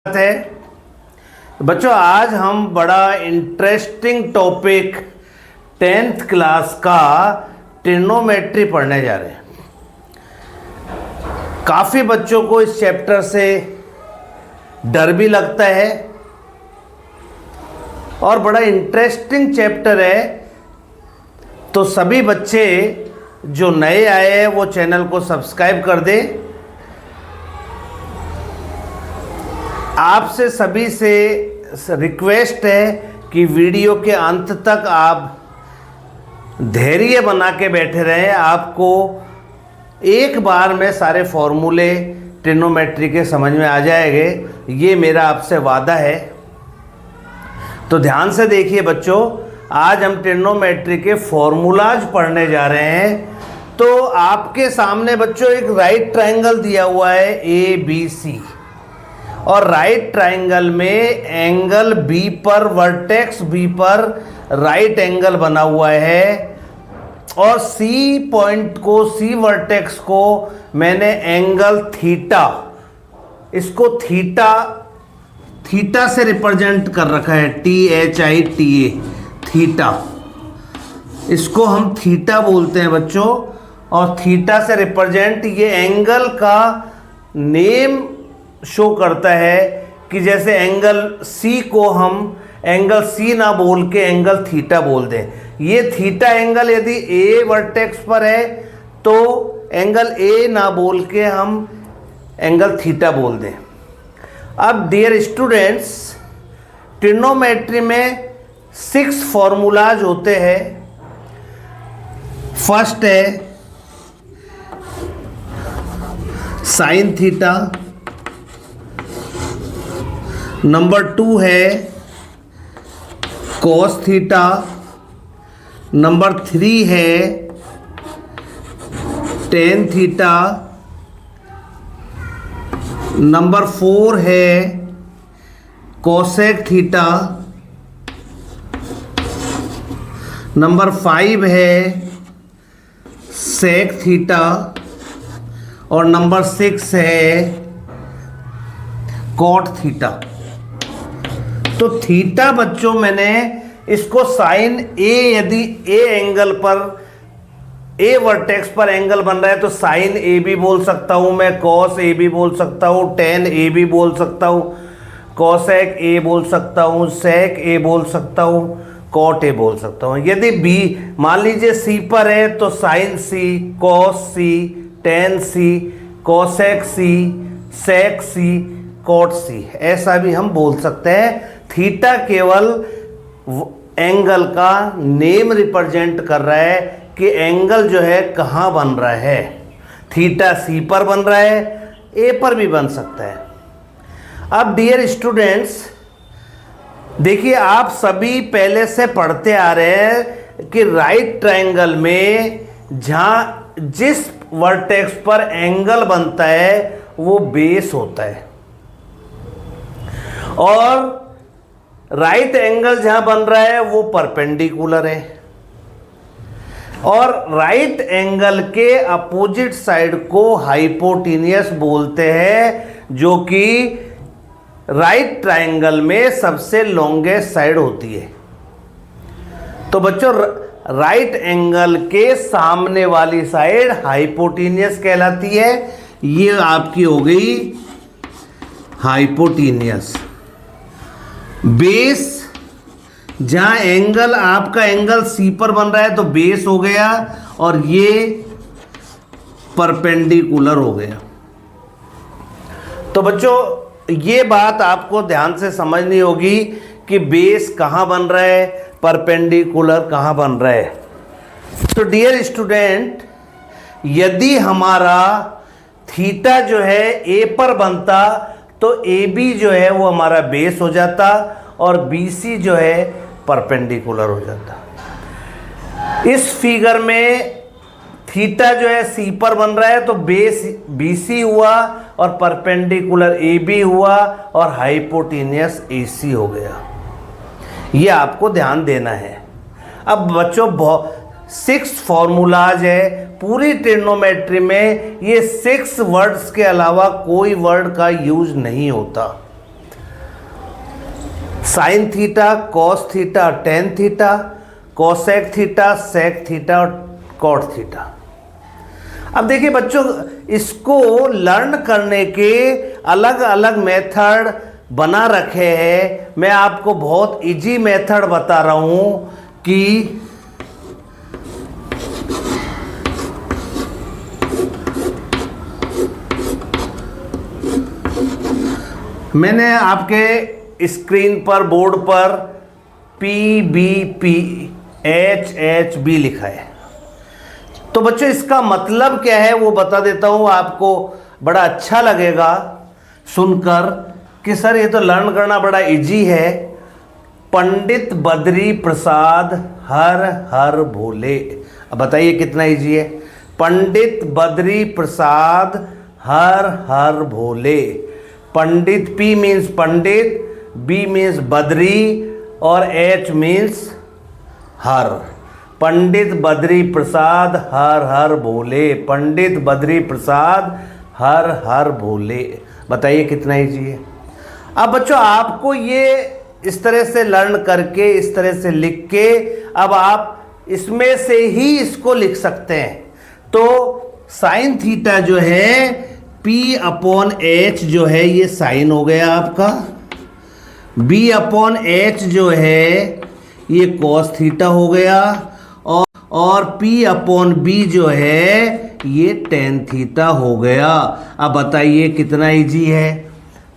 है बच्चों, आज हम बड़ा इंटरेस्टिंग टॉपिक 10th क्लास का ट्रिग्नोमेट्री पढ़ने जा रहे हैं। काफ़ी बच्चों को इस चैप्टर से डर भी लगता है और बड़ा इंटरेस्टिंग चैप्टर है। तो सभी बच्चे जो नए आए हैं वो चैनल को सब्सक्राइब कर दें। आपसे सभी से रिक्वेस्ट है कि वीडियो के अंत तक आप धैर्य बना के बैठे रहें। आपको एक बार में सारे फॉर्मूले ट्रिग्नोमेट्री के समझ में आ जाएंगे, ये मेरा आपसे वादा है। तो ध्यान से देखिए बच्चों, आज हम ट्रिग्नोमेट्री के फॉर्मूलाज पढ़ने जा रहे हैं। तो आपके सामने बच्चों एक राइट ट्रायंगल दिया हुआ है ABC, और राइट ट्रायंगल में एंगल B पर, वर्टेक्स B पर राइट एंगल बना हुआ है, और C पॉइंट को, C वर्टेक्स को मैंने एंगल थीटा, इसको थीटा से रिप्रेजेंट कर रखा है, THITA, थीटा। इसको हम थीटा बोलते हैं बच्चों, और थीटा से रिप्रेजेंट ये एंगल का नेम शो करता है कि जैसे एंगल C को हम एंगल C ना बोल के एंगल थीटा बोल दें। ये थीटा एंगल यदि A वर्टेक्स पर है तो एंगल A ना बोल के हम एंगल थीटा बोल दें। अब डियर स्टूडेंट्स, ट्रिग्नोमेट्री में 6 फॉर्मूलाज होते हैं। फर्स्ट है साइन थीटा, नंबर 2 है कॉस थीटा, नंबर 3 है टेन थीटा, नंबर 4 है कोसेक थीटा, नंबर 5 है सेक थीटा, और नंबर 6 है कॉट थीटा। तो थीटा बच्चों, मैंने इसको साइन A, यदि A एंगल पर, A वर्टेक्स पर एंगल बन रहा है तो साइन A भी बोल सकता हूं मैं, कॉस A भी बोल सकता हूं, टेन A भी बोल सकता हूं, कोसेक A बोल सकता हूं, सेक A बोल सकता हूं, कॉट A बोल सकता हूं। यदि B मान लीजिए C पर है तो sine C, cos C, tan C, cosec C, sec C, cot C, ऐसा भी हम बोल सकते हैं। थीटा केवल एंगल का नेम रिप्रेजेंट कर रहा है कि एंगल जो है कहाँ बन रहा है। थीटा C पर बन रहा है, A पर भी बन सकता है। अब डियर स्टूडेंट्स देखिए, आप सभी पहले से पढ़ते आ रहे हैं कि राइट ट्रायंगल में जहाँ जिस वर्टेक्स पर एंगल बनता है वो बेस होता है, और राइट एंगल जहां बन रहा है वो परपेंडिकुलर है, और राइट एंगल के अपोजिट साइड को हाइपोटेन्यूस बोलते हैं, जो कि राइट ट्रायंगल में सबसे लॉन्गेस्ट साइड होती है। तो बच्चों, राइट एंगल के सामने वाली साइड हाइपोटेन्यूस कहलाती है। ये आपकी हो गई हाइपोटेन्यूस। बेस, जहां एंगल, आपका एंगल C पर बन रहा है तो बेस हो गया, और ये परपेंडिकुलर हो गया। तो बच्चों, ये बात आपको ध्यान से समझनी होगी कि बेस कहां बन रहा है, परपेंडिकुलर कहां बन रहा है। तो डियर स्टूडेंट, यदि हमारा थीटा जो है A पर बनता तो AB जो है वो हमारा बेस हो जाता, और BC जो है परपेंडिकुलर हो जाता। इस फिगर में थीटा जो है C पर बन रहा है तो बेस BC हुआ, और परपेंडिकुलर AB हुआ, और हाइपोटेन्यूस AC हो गया। ये आपको ध्यान देना है। अब बच्चों, 6 फॉर्मूलाज है पूरी ट्रिग्नोमेट्री में। ये 6 वर्ड्स के अलावा कोई वर्ड का यूज नहीं होता। Sine theta, cos theta, tan theta, cosec theta, sec theta और कॉट थीटा। अब देखिए बच्चों, इसको लर्न करने के अलग अलग मेथड बना रखे हैं। मैं आपको बहुत इजी मेथड बता रहा हूं कि मैंने आपके स्क्रीन पर बोर्ड पर PBPHHB लिखा है। तो बच्चों इसका मतलब क्या है वो बता देता हूँ आपको, बड़ा अच्छा लगेगा सुनकर कि सर ये तो लर्न करना बड़ा इजी है। पंडित बद्री प्रसाद हर हर भोले। अब बताइए कितना इजी है। पंडित बद्री प्रसाद हर हर भोले। पंडित, P मीन्स पंडित, B मीन्स बद्री और H मीन्स हर। पंडित बद्री प्रसाद हर हर भोले। पंडित बद्री प्रसाद हर हर भोले। बताइए कितना इजी है। अब बच्चों आपको ये इस तरह से लर्न करके, इस तरह से लिख के, अब आप इसमें से ही इसको लिख सकते हैं। तो साइन थीटा जो है P/H जो है ये साइन हो गया आपका। B/H जो है ये कॉस थीटा हो गया। और P/B जो है ये टेन थीटा हो गया। अब बताइए कितना इजी है।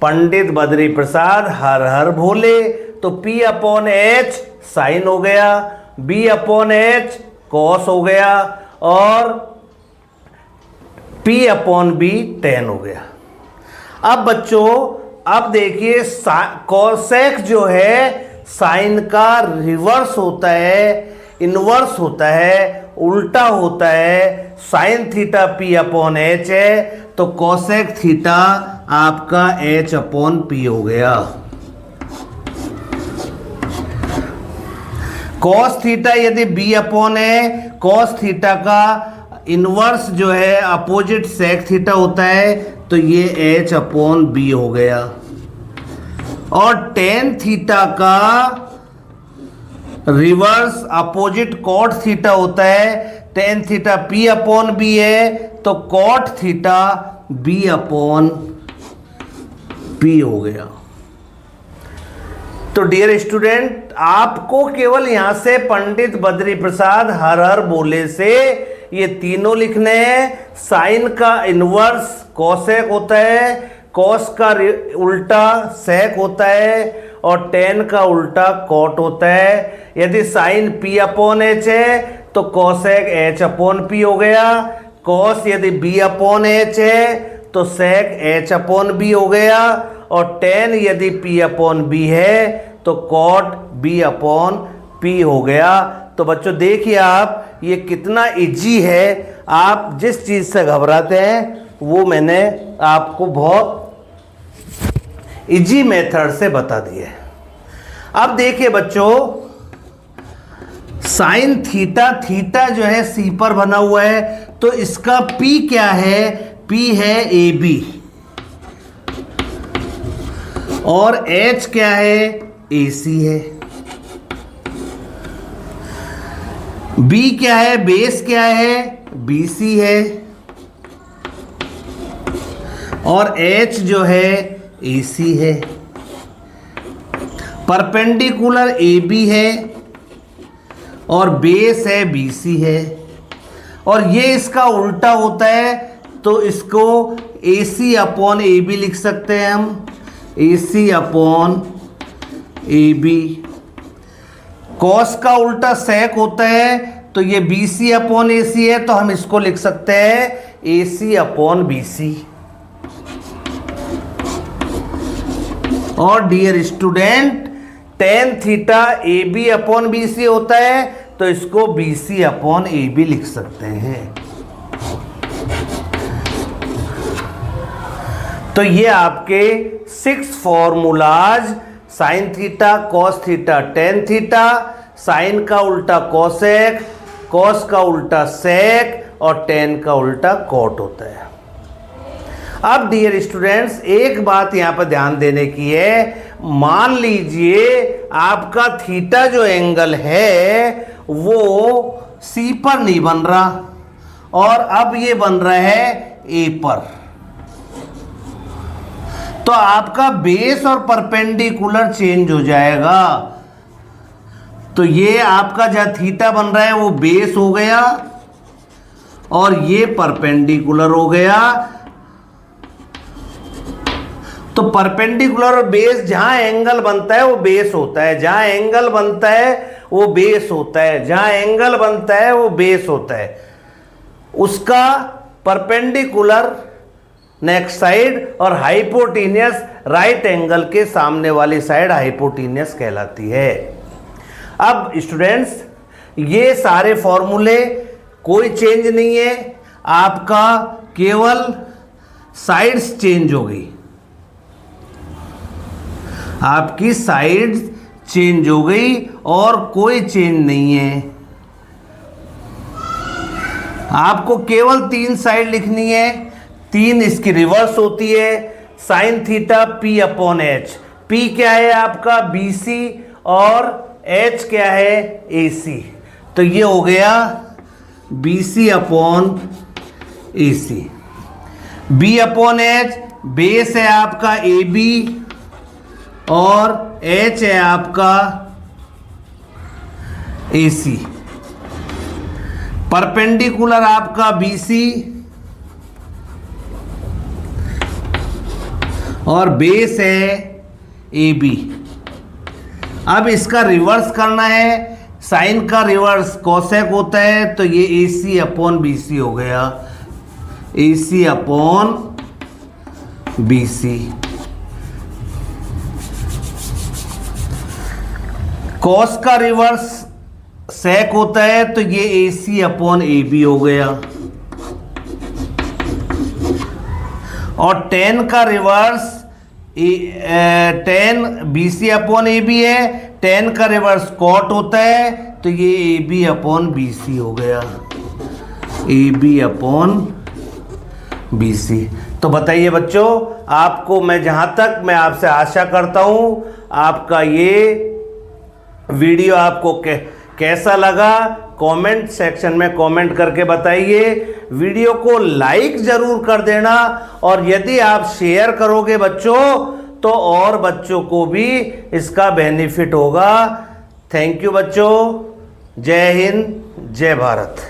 पंडित बद्री प्रसाद हर हर भोले, तो P/H साइन हो गया, B/H कॉस हो गया और P/B टेन हो गया। अब बच्चों अब देखिए कोसेक जो है साइन का रिवर्स होता है, इनवर्स होता है, उल्टा होता है। साइन थीटा P/H है तो कोसेक थीटा आपका H/P हो गया। कॉस थीटा यदि B/H है, कॉस थीटा का इनवर्स जो है अपोजिट सेक थीटा होता है तो ये H/B हो गया। और टेन थीटा का रिवर्स अपोजिट कॉट थीटा होता है। टेन थीटा P/B है तो कॉट थीटा B/P हो गया। तो डियर स्टूडेंट, आपको केवल यहां से पंडित बद्री प्रसाद हर हर भोले से ये तीनों लिखने हैं। साइन का इनवर्स कोसेक होता है, कॉस का उल्टा सेक होता है और टेन का उल्टा कॉट होता है। यदि साइन P/H है तो कोसेक H/P हो गया। कॉस यदि B/H है तो सेक H/B हो गया। और टेन यदि P/B है तो कॉट B/P हो गया। तो बच्चों देखिए आप ये कितना इजी है। आप जिस चीज़ से घबराते हैं वो मैंने आपको बहुत इजी मेथड से बता दिए। अब देखिए बच्चों, साइन थीटा, थीटा जो है सी पर बना हुआ है तो इसका P क्या है? P है AB और H क्या है? AC है। B क्या है? बेस क्या है? BC है। और H जो है AC है। परपेंडिकुलर AB है और बेस है BC है। और ये इसका उल्टा होता है तो इसको AC/AB लिख सकते हैं हम। AC/AB। कॉस का उल्टा सेक होता है तो ये BC/AC है तो हम इसको लिख सकते हैं AC/BC। और dear student, tan theta AB/BC होता है तो इसको BC/AB लिख सकते हैं। तो ये आपके 6 formulas, sine theta, cos theta, tan theta, sine का उल्टा कोसेक, कॉस का उल्टा सेक और टेन का उल्टा कॉट होता है। अब डियर स्टूडेंट्स एक बात यहाँ पर ध्यान देने की है, मान लीजिए आपका थीटा जो एंगल है वो सी पर नहीं बन रहा और अब ये बन रहा है ए पर, तो आपका बेस और परपेंडिकुलर चेंज हो जाएगा। तो ये आपका जहां थीटा बन रहा है वो बेस हो गया और ये परपेंडिकुलर हो गया। तो परपेंडिकुलर और बेस जहां एंगल बनता है वो बेस होता है, जहां एंगल बनता है वो बेस होता है, जहां एंगल बनता है वो बेस होता है। उसका परपेंडिकुलर नेक्स्ट साइड और हाइपोटेनियस राइट एंगल के सामने वाली साइड हाइपोटेनियस कहलाती है। अब स्टूडेंट्स ये सारे फॉर्मूले कोई चेंज नहीं है, आपका केवल साइड्स चेंज हो गई, आपकी साइड्स चेंज हो गई और कोई चेंज नहीं है। आपको केवल 3 साइड लिखनी है, 3 इसकी रिवर्स होती है, sine theta P upon H. P क्या है आपका BC और एच क्या है AC। तो ये हो गया BC upon AC। B upon H base है आपका AB और H है आपका AC। परपेंडिकुलर आपका BC और बेस है AB। अब इसका रिवर्स करना है, साइन का रिवर्स कोसेक होता है, तो ये AC अपॉन BC हो गया, AC अपॉन BC। कॉस का रिवर्स सेक होता है, तो ये AC अपॉन AB हो गया। और टेन का reverse ten BC upon AB है, टेन का रिवर्स कॉट होता है, तो ये AB अपॉन BC हो गया, AB अपॉन BC। तो बताइए बच्चों, आपको मैं जहां तक मैं आपसे आशा करता हूं आपका ये वीडियो आपको कैसा लगा कमेंट सेक्शन में कमेंट करके बताइए। वीडियो को लाइक जरूर कर देना और यदि आप शेयर करोगे बच्चों तो और बच्चों को भी इसका बेनिफिट होगा। थैंक यू बच्चों, जय हिंद जय भारत।